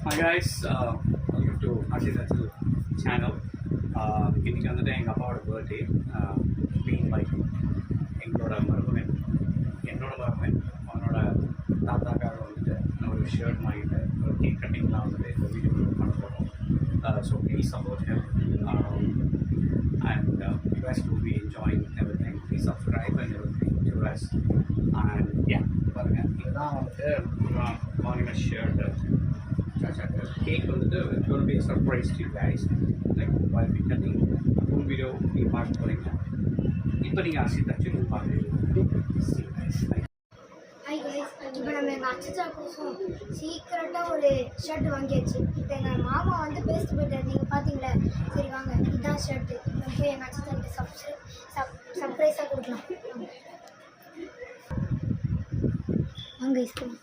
Hi guys, welcome to Ashish Achal channel. இன்னைக்கு வந்துட்டு எங்கள் அப்பாவோட பர்த்டே பீன் லைக் எங்களோட மருமகன் அவனோட தாத்தாக்காக வந்துட்டு நான் ஒரு ஷர்ட் வாங்கிட்டு ஒரு கேக் கட்டிங்லாம் வந்துட்டு இந்த வீடியோ பண்ண போகிறோம். So please support him and you guys will be enjoying everything. Please subscribe and everything to us. And yeah, பாருங்க இதுதான் வந்துட்டு வாங்கின ஷர்ட். Cake வந்துட்டு it's going to be a surprise to you guys. Like while we cutting full video நீ பார்க்க போறீங்க. இப்போ நீங்க ஆசிட் ஆக்சுவலி பாருங்க. ஹாய் கைஸ், இப்போ நம்ம எங்கள் அச்சா கோசம் சீக்கிரட்டாக ஒரு ஷர்ட் வாங்கியாச்சு. இப்போ எங்கள் மாமா வந்து பேசிட்டு போயிட்டார், நீங்கள் பார்த்தீங்களே. சரி வாங்க, இதுதான் ஷர்ட்டு. நம்ம போய் எங்கள் அச்சா சர்ப்ரைஸாக கொடுக்கலாம். வாங்க இஸ்லாம்.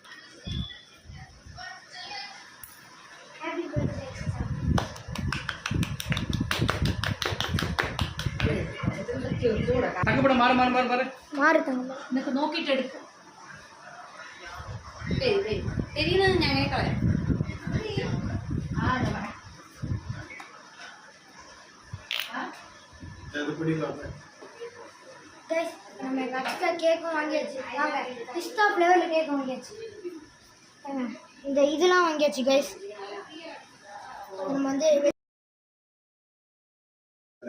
ஹாப்பி பர்த்டே தங்கப்பட மாறு தங்கம்மா. എന്നൊക്കെ നോക്കിയിട്ട് എടുക്കും. தெரியுന്നത് ഞാൻ കേൾക്കാം. கைஸ், நம்ம எங்கள் அச்சா கேக்கும் வாங்கியாச்சு. வாங்க, பிஸ்தா ஃப்ளேவரில் கேக் வாங்கியாச்சு. இந்த இதெல்லாம் வாங்கியாச்சு கைஸ். நம்ம வந்து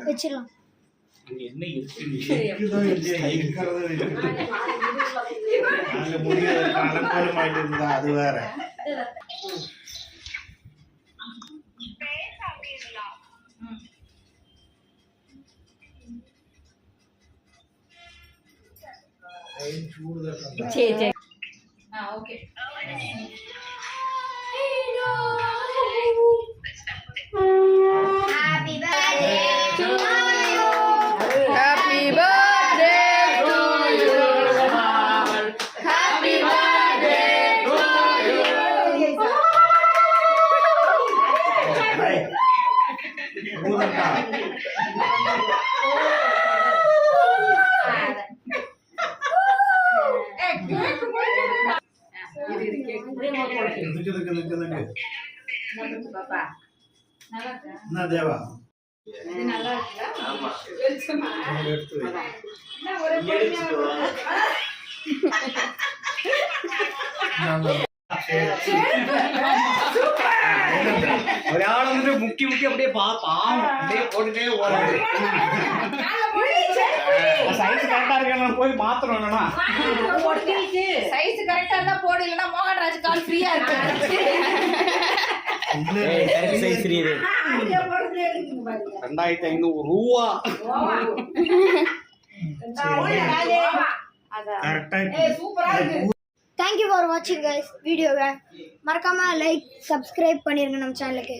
வச்சிடலாம். என்ன அது வேற okay. Happy birthday to you. Happy birthday to you. Happy birthday to you. பாப்பா நல்லா இருக்கா? என்ன தேவா இது நல்லா இருக்குல்ல? ஆமா. ഒരാൾ വന്നിട്ട് മുക്കി அப்படியே பாவம் அப்படியே போட்டுட்டே ஓடுது. சைஸ் கரெக்டா இருக்கா போய் மாத்திரம் வேணும்னா சைஸ் கரெக்டா இருந்தா போடு, இல்லனா மோகன்ராஜ் கால் ஃப்ரீயா இருக்கு. 2500 ரூபா. தேங்க்யூ ஃபார் வாட்சிங் கைஸ். வீடியோவை மறக்காம லைக் சப்ஸ்கிரைப் பண்ணிருங்க நம்ம சேனலுக்கு.